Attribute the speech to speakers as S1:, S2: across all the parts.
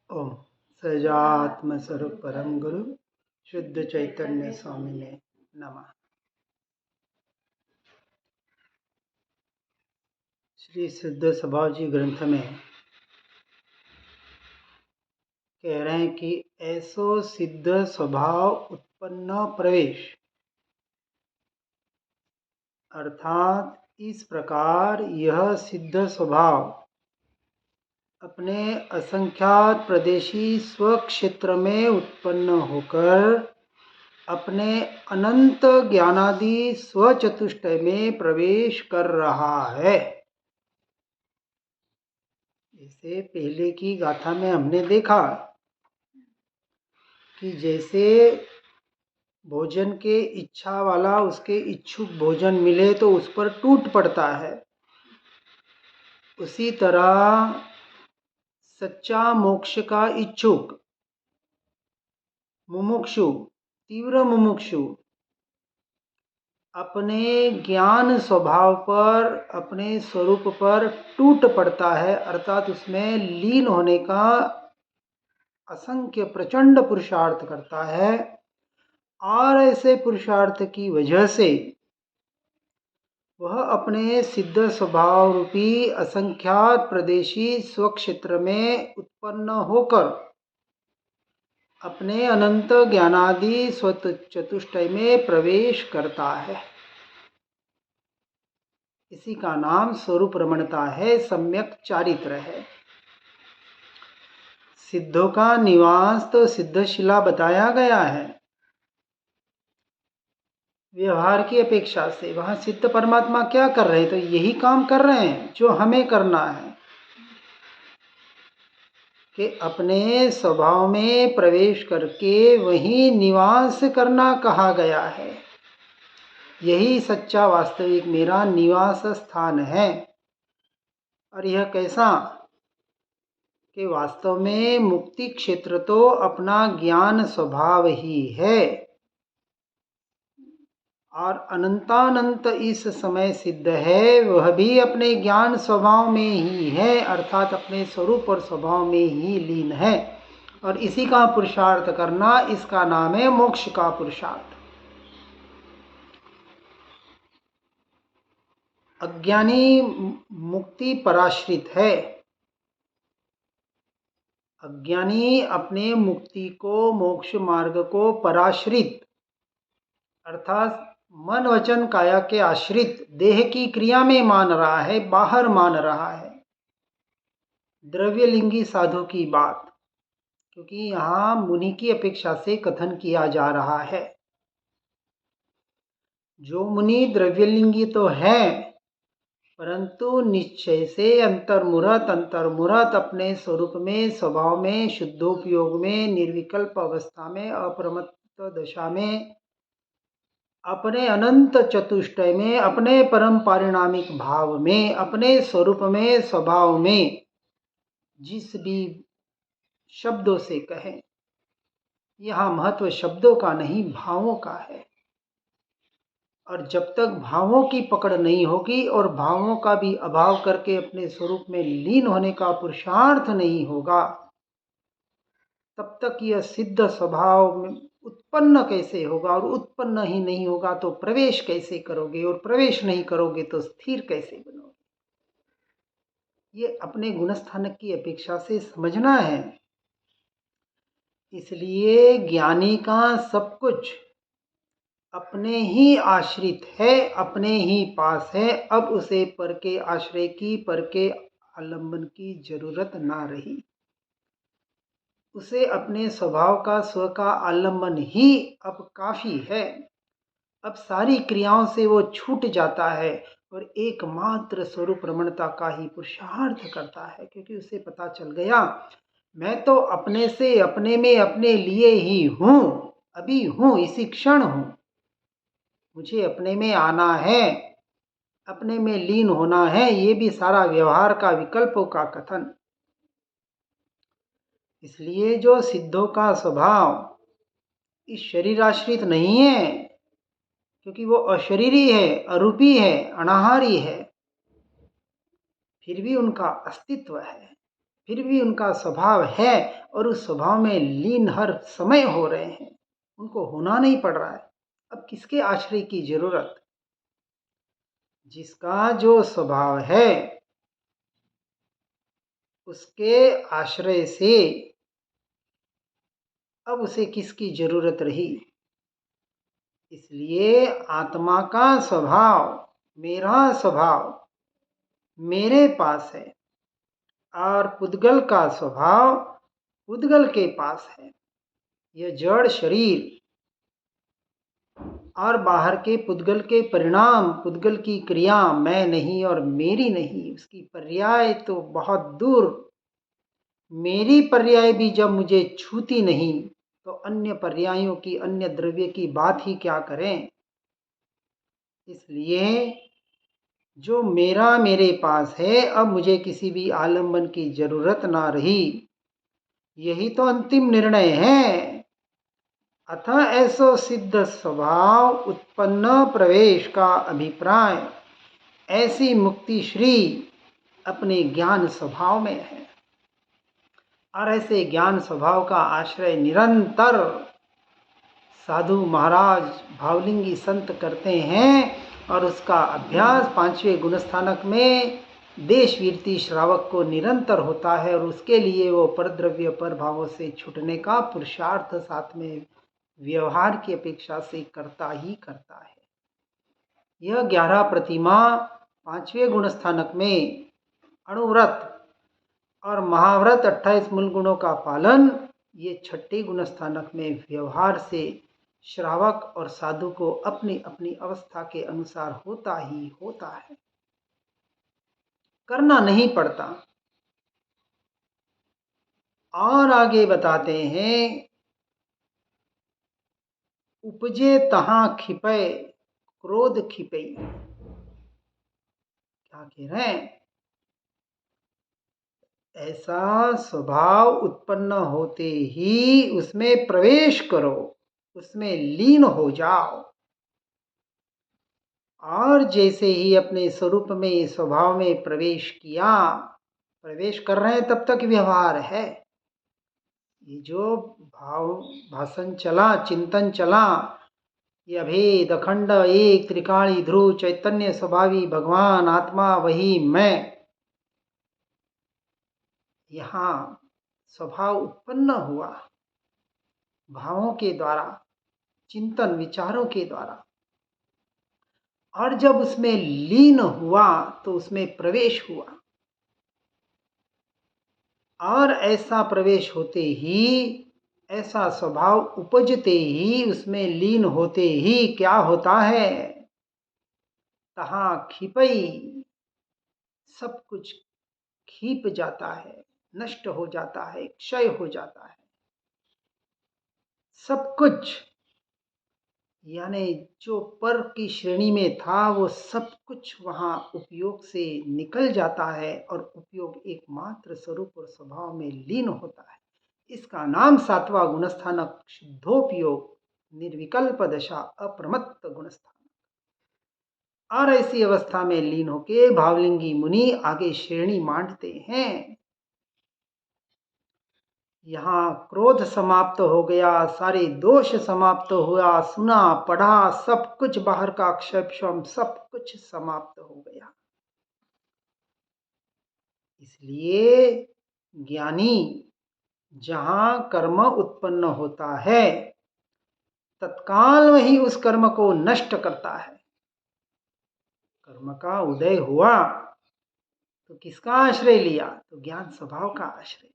S1: ओम सहजात्म स्वरूप परम गुरु शुद्ध चैतन्य स्वामी ने नमः। श्री सिद्ध स्वभाव जी ग्रंथ में कह रहे हैं कि ऐसो सिद्ध स्वभाव उत्पन्न प्रवेश, अर्थात इस प्रकार यह सिद्ध स्वभाव अपने असंख्यात प्रदेशी स्वक्षेत्र में उत्पन्न होकर अपने अनंत ज्ञानादि स्वचतुष्टय में प्रवेश कर रहा है। जैसे पहले की गाथा में हमने देखा कि जैसे भोजन के इच्छा वाला उसके इच्छुक भोजन मिले तो उस पर टूट पड़ता है, उसी तरह सच्चा मोक्ष का इच्छुक मुमुक्षु, तीव्र मुमुक्षु अपने ज्ञान स्वभाव पर, अपने स्वरूप पर टूट पड़ता है, अर्थात उसमें लीन होने का असंख्य प्रचंड पुरुषार्थ करता है। और ऐसे पुरुषार्थ की वजह से वह अपने सिद्ध स्वभाव रूपी असंख्यात प्रदेशी स्वक्षेत्र में उत्पन्न होकर अपने अनंत ज्ञानादि स्वचतुष्टय में प्रवेश करता है। इसी का नाम स्वरूप रमणता है, सम्यक चारित्र है। सिद्धों का निवास तो सिद्धशिला बताया गया है। व्यवहार की अपेक्षा से वहां सिद्ध परमात्मा क्या कर रहे हैं? तो यही काम कर रहे हैं जो हमें करना है, कि अपने स्वभाव में प्रवेश करके वहीं निवास करना कहा गया है। यही सच्चा वास्तविक मेरा निवास स्थान है। और यह कैसा? कि वास्तव में मुक्ति क्षेत्र तो अपना ज्ञान स्वभाव ही है, और अनंतानंत इस समय सिद्ध है वह भी अपने ज्ञान स्वभाव में ही है, अर्थात अपने स्वरूप और स्वभाव में ही लीन है। और इसी का पुरुषार्थ करना, इसका नाम है मोक्ष का पुरुषार्थ। अज्ञानी मुक्ति पराश्रित है। अज्ञानी अपने मुक्ति को, मोक्ष मार्ग को पराश्रित, अर्थात मन वचन काया के आश्रित देह की क्रिया में मान रहा है, बाहर मान रहा है। द्रव्यलिंगी साधु की बात, क्योंकि यहाँ मुनि की अपेक्षा से कथन किया जा रहा है। जो मुनि द्रव्यलिंगी तो है, परंतु निश्चय से अंतर्मुरत अपने स्वरूप में, स्वभाव में, शुद्धोपयोग में, निर्विकल्प अवस्था में, अप्रमत्त दशा में, अपने अनंत चतुष्टय में, अपने परम पारिणामिक भाव में, अपने स्वरूप में, स्वभाव में, जिस भी शब्दों से कहें, यहाँ महत्व शब्दों का नहीं भावों का है। और जब तक भावों की पकड़ नहीं होगी और भावों का भी अभाव करके अपने स्वरूप में लीन होने का पुरुषार्थ नहीं होगा, तब तक यह सिद्ध स्वभाव में उत्पन्न कैसे होगा? और उत्पन्न ही नहीं होगा तो प्रवेश कैसे करोगे? और प्रवेश नहीं करोगे तो स्थिर कैसे बनोगे? ये अपने गुणस्थान की अपेक्षा से समझना है। इसलिए ज्ञानी का सब कुछ अपने ही आश्रित है, अपने ही पास है। अब उसे पर के आश्रय की, पर के आलंबन की जरूरत ना रही। उसे अपने स्वभाव का, स्व का आलंबन ही अब काफी है। अब सारी क्रियाओं से वो छूट जाता है और एकमात्र स्वरूप रमणता का ही पुरुषार्थ करता है, क्योंकि उसे पता चल गया मैं तो अपने से, अपने में, अपने लिए ही हूँ, अभी हूँ, इसी क्षण हूँ। मुझे अपने में आना है, अपने में लीन होना है। ये भी सारा व्यवहार का, विकल्पों का कथन। इसलिए जो सिद्धों का स्वभाव इस शरीर आश्रित नहीं है, क्योंकि वो अशरीरी है, अरूपी है, अनाहारी है, फिर भी उनका अस्तित्व है। फिर भी उनका स्वभाव है और उस स्वभाव में लीन हर समय हो रहे हैं, उनको होना नहीं पड़ रहा है। अब किसके आश्रय की जरूरत? जिसका जो स्वभाव है उसके आश्रय से अब उसे किसकी जरूरत रही? इसलिए आत्मा का स्वभाव, मेरा स्वभाव मेरे पास है और पुद्गल का स्वभाव पुद्गल के पास है। यह जड़ शरीर और बाहर के पुद्गल के परिणाम, पुद्गल की क्रिया मैं नहीं और मेरी नहीं, उसकी पर्याय तो बहुत दूर। मेरी पर्याय भी जब मुझे छूती नहीं तो अन्य पर्यायों की, अन्य द्रव्य की बात ही क्या करें। इसलिए जो मेरा मेरे पास है, अब मुझे किसी भी आलंबन की जरूरत ना रही। यही तो अंतिम निर्णय है। अतः ऐसो सिद्ध स्वभाव उत्पन्न प्रवेश का अभिप्राय ऐसी मुक्ति श्री अपने ज्ञान स्वभाव में है और ऐसे ज्ञान स्वभाव का आश्रय निरंतर साधु महाराज भावलिंगी संत करते हैं और उसका अभ्यास पांचवें गुणस्थानक में देश वीरती श्रावक को निरंतर होता है और उसके लिए वो परद्रव्य पर भावों से छूटने का पुरुषार्थ साथ में व्यवहार की अपेक्षा से करता ही करता है। यह 11 प्रतिमा पांचवें गुणस्थानक में अणुव्रत और महाव्रत 28 मूल गुणों का पालन, ये छठे गुणस्थानक में व्यवहार से श्रावक और साधु को अपनी अपनी अवस्था के अनुसार होता ही होता है, करना नहीं पड़ता। और आगे बताते हैं, उपजे तहां खिपै क्रोध खिपई। क्या कह रहे हैं? ऐसा स्वभाव उत्पन्न होते ही उसमें प्रवेश करो, उसमें लीन हो जाओ और जैसे ही अपने स्वरूप में, स्वभाव में प्रवेश किया, प्रवेश कर रहे हैं तब तक व्यवहार है। ये जो भाव भाषण चला, चिंतन चला, ये अभेद अखंड एक त्रिकाणी ध्रुव चैतन्य स्वभावी भगवान आत्मा वही मैं, यहाँ स्वभाव उत्पन्न हुआ भावों के द्वारा, चिंतन विचारों के द्वारा, और जब उसमें लीन हुआ तो उसमें प्रवेश हुआ और ऐसा प्रवेश होते ही, ऐसा स्वभाव उपजते ही, उसमें लीन होते ही क्या होता है? तहां खिपई, सब कुछ खीप जाता है, नष्ट हो जाता है, क्षय हो जाता है। सब कुछ यानी जो पर की श्रेणी में था वो सब कुछ वहाँ उपयोग से निकल जाता है और उपयोग एकमात्र स्वरूप और स्वभाव में लीन होता है। इसका नाम सातवां गुणस्थानक शुद्धोपयोग, निर्विकल्प दशा, अप्रमत्त गुणस्थान। और ऐसी अवस्था में लीन होके भावलिंगी मुनि आगे श्रेणी मांडते हैं। यहाँ क्रोध समाप्त हो गया, सारे दोष समाप्त हुआ, सुना पढ़ा सब कुछ, बाहर का क्षयक्षम सब कुछ समाप्त हो गया। इसलिए ज्ञानी जहाँ कर्म उत्पन्न होता है तत्काल वही उस कर्म को नष्ट करता है। कर्म का उदय हुआ तो किसका आश्रय लिया? तो ज्ञान स्वभाव का आश्रय।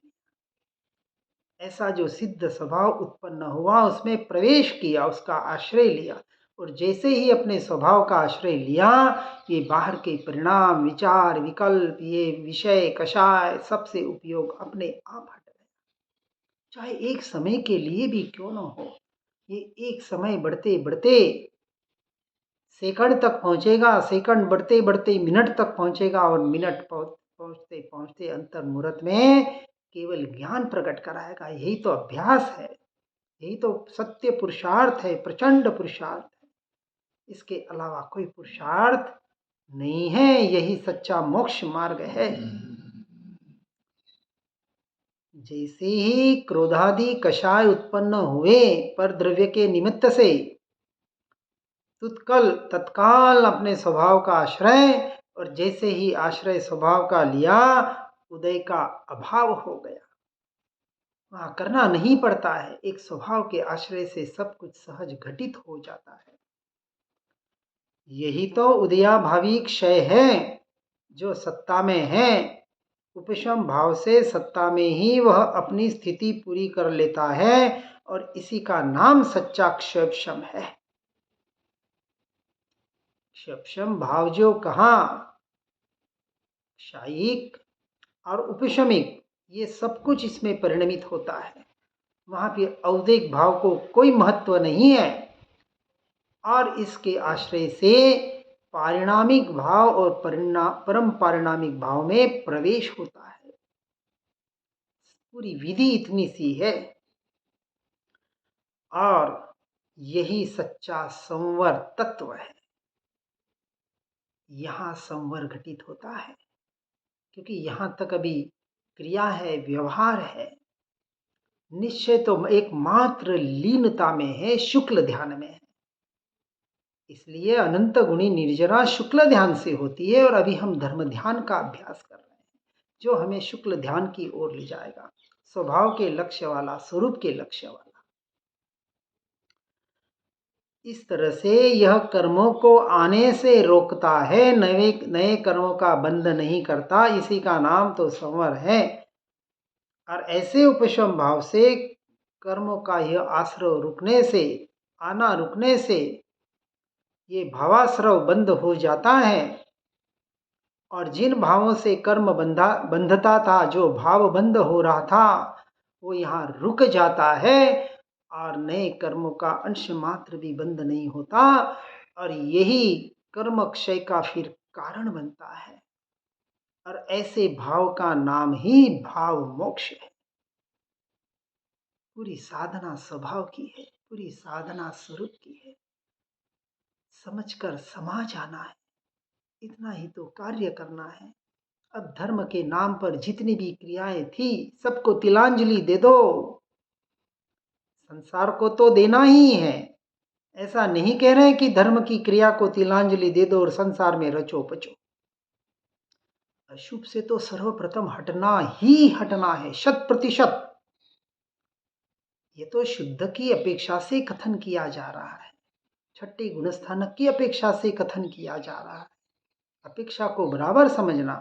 S1: ऐसा जो सिद्ध स्वभाव उत्पन्न हुआ उसमें प्रवेश किया, उसका आश्रय लिया, और जैसे ही अपने स्वभाव का आश्रय लिया, ये बाहर के परिणाम, विचार, विकल्प, ये विषय कषाय सबसे उपयोग अपने आप हट गए। चाहे एक समय के लिए भी क्यों न हो, ये एक समय बढ़ते बढ़ते सेकंड तक पहुंचेगा, सेकंड बढ़ते बढ़ते मिनट तक पहुंचेगा और मिनट पहुंचते पहुंचते अंतर मुहूर्त में केवल ज्ञान प्रकट कराएगा। यही तो अभ्यास है, यही तो सत्य पुरुषार्थ है, प्रचंड पुरुषार्थ है। इसके अलावा कोई पुरुषार्थ नहीं है, यही सच्चा मोक्ष मार्ग है। जैसे ही क्रोधादि कषाय उत्पन्न हुए पर द्रव्य के निमित्त से, तत्काल अपने स्वभाव का आश्रय, और जैसे ही आश्रय स्वभाव का लिया, उदय का अभाव हो गया। वहाँ करना नहीं पड़ता है, एक स्वभाव के आश्रय से सब कुछ सहज घटित हो जाता है। यही तो उदयाभावी क्षय है, जो सत्ता में है। उपशम भाव से सत्ता में ही वह अपनी स्थिति पूरी कर लेता है, और इसी का नाम सच्चा क्षयक्षम है। क्षयक्षम भाव जो कहा, क्षयिक और उपशमिक, ये सब कुछ इसमें परिणमित होता है। वहां पे औदिक भाव को कोई महत्व नहीं है, और इसके आश्रय से पारिणामिक भाव और परम पारिणामिक भाव में प्रवेश होता है। पूरी विधि इतनी सी है, और यही सच्चा संवर तत्व है। यहाँ संवर घटित होता है, क्योंकि यहाँ तक अभी क्रिया है, व्यवहार है। निश्चय तो एकमात्र लीनता में है, शुक्ल ध्यान में है। इसलिए अनंत गुणी निर्जरा शुक्ल ध्यान से होती है, और अभी हम धर्म ध्यान का अभ्यास कर रहे हैं, जो हमें शुक्ल ध्यान की ओर ले जाएगा, स्वभाव के लक्ष्य वाला, स्वरूप के लक्ष्य वाला। इस तरह से यह कर्मों को आने से रोकता है, नए नए कर्मों का बंध नहीं करता। इसी का नाम तो संवर है। और ऐसे उपशम भाव से कर्मों का यह आश्रय रुकने से, आना रुकने से, ये भावाश्रव बंद हो जाता है, और जिन भावों से कर्म बंधता था, जो भाव बंद हो रहा था, वो यहाँ रुक जाता है, और नए कर्मों का अंश मात्र भी बंद नहीं होता। और यही कर्म क्षय का फिर कारण बनता है, और ऐसे भाव का नाम ही भाव मोक्ष है। पूरी साधना स्वभाव की है, पूरी साधना स्वरूप की है। समझकर समा जाना है, इतना ही तो कार्य करना है। अब धर्म के नाम पर जितनी भी क्रियाएं थी, सबको तिलांजलि दे दो। संसार को तो देना ही है। ऐसा नहीं कह रहे कि धर्म की क्रिया को तिलांजलि दे दो और संसार में रचो पचो। अशुभ से तो सर्वप्रथम हटना ही हटना है, 100%। ये तो शुद्ध की अपेक्षा से कथन किया जा रहा है, छठी गुणस्थानक की अपेक्षा से कथन किया जा रहा है। अपेक्षा को बराबर समझना,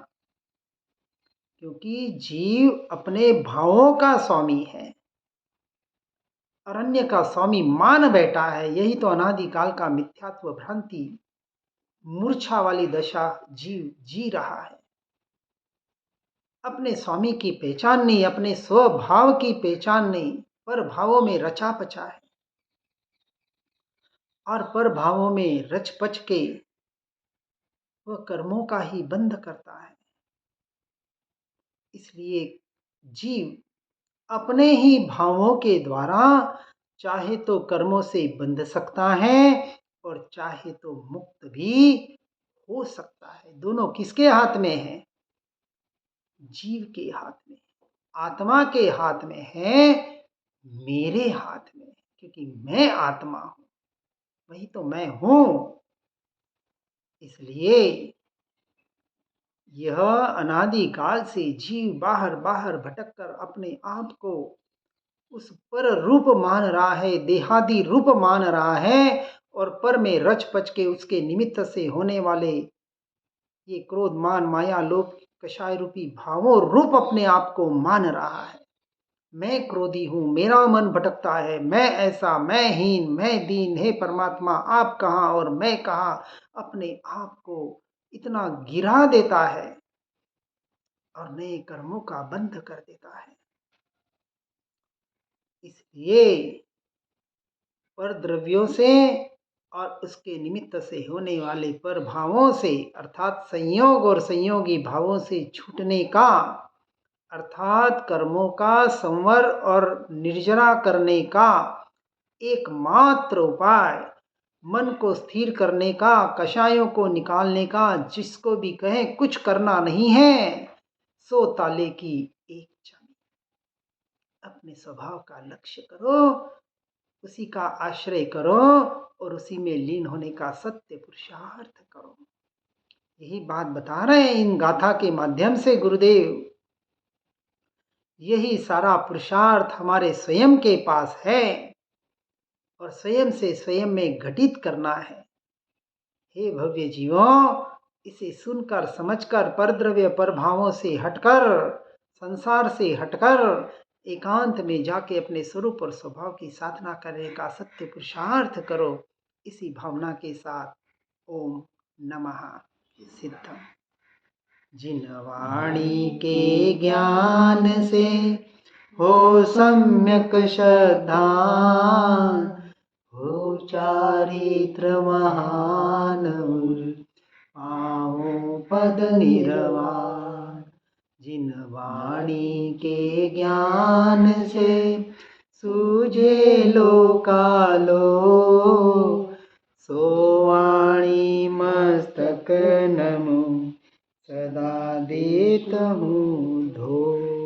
S1: क्योंकि जीव अपने भावों का स्वामी है, अरण्य का स्वामी मान बैठा है। यही तो अनादिकाल का मिथ्यात्व भ्रांति, मूर्छा वाली दशा जीव जी रहा है। अपने स्वामी की पहचान नहीं, अपने स्वभाव की पहचान नहीं, पर भावों में रचा पचा है, और पर भावों में रच पच के वह कर्मों का ही बंध करता है। इसलिए जीव अपने ही भावों के द्वारा चाहे तो कर्मों से बंध सकता है, और चाहे तो मुक्त भी हो सकता है। दोनों किसके हाथ में है? जीव के हाथ में, आत्मा के हाथ में है, मेरे हाथ में, क्योंकि मैं आत्मा हूं, वही तो मैं हूं। इसलिए यह अनादिकाल से जीव बाहर बाहर भटक कर अपने आप को उस पर रूप मान रहा है, देहादि रूप मान रहा है, और पर में रच पच के उसके निमित्त से होने वाले ये क्रोध मान माया लोभ कषाय रूपी भावों रूप अपने आप को मान रहा है। मैं क्रोधी हूं, मेरा मन भटकता है, मैं ऐसा, मैं हीन, मैं दीन, हे परमात्मा आप कहाँ और मैं कहाँ, अपने आप को इतना गिरा देता है, और नए कर्मों का बंध कर देता है। इसलिए पर द्रव्यों से और उसके निमित्त से होने वाले पर भावों से, अर्थात संयोग और संयोगी भावों से छूटने का, अर्थात कर्मों का संवर और निर्जरा करने का एकमात्र उपाय, मन को स्थिर करने का, कषायों को निकालने का, जिसको भी कहें कुछ करना नहीं है, सो ताले की एक चाबी। अपने स्वभाव का लक्ष्य करो, उसी का आश्रय करो और उसी में लीन होने का सत्य पुरुषार्थ करो। यही बात बता रहे हैं इन गाथा के माध्यम से गुरुदेव। यही सारा पुरुषार्थ हमारे स्वयं के पास है और स्वयं से स्वयं में घटित करना है। हे भव्य जीवों, इसे सुनकर समझकर परद्रव्य परभावों से हटकर, संसार से हटकर एकांत में जाके अपने स्वरूप और स्वभाव की साधना करने का सत्य पुरुषार्थ करो। इसी भावना के साथ ओम नमः सिद्धम। जिन वाणी के ज्ञान से हो सम्यक श्रद्धा, हो चारित्र महान, पाओ पद निर्वाण। जिन वाणी के ज्ञान से सूझे लोकालो, सो वाणी मस्तक नमो सदा देत हूँ धो।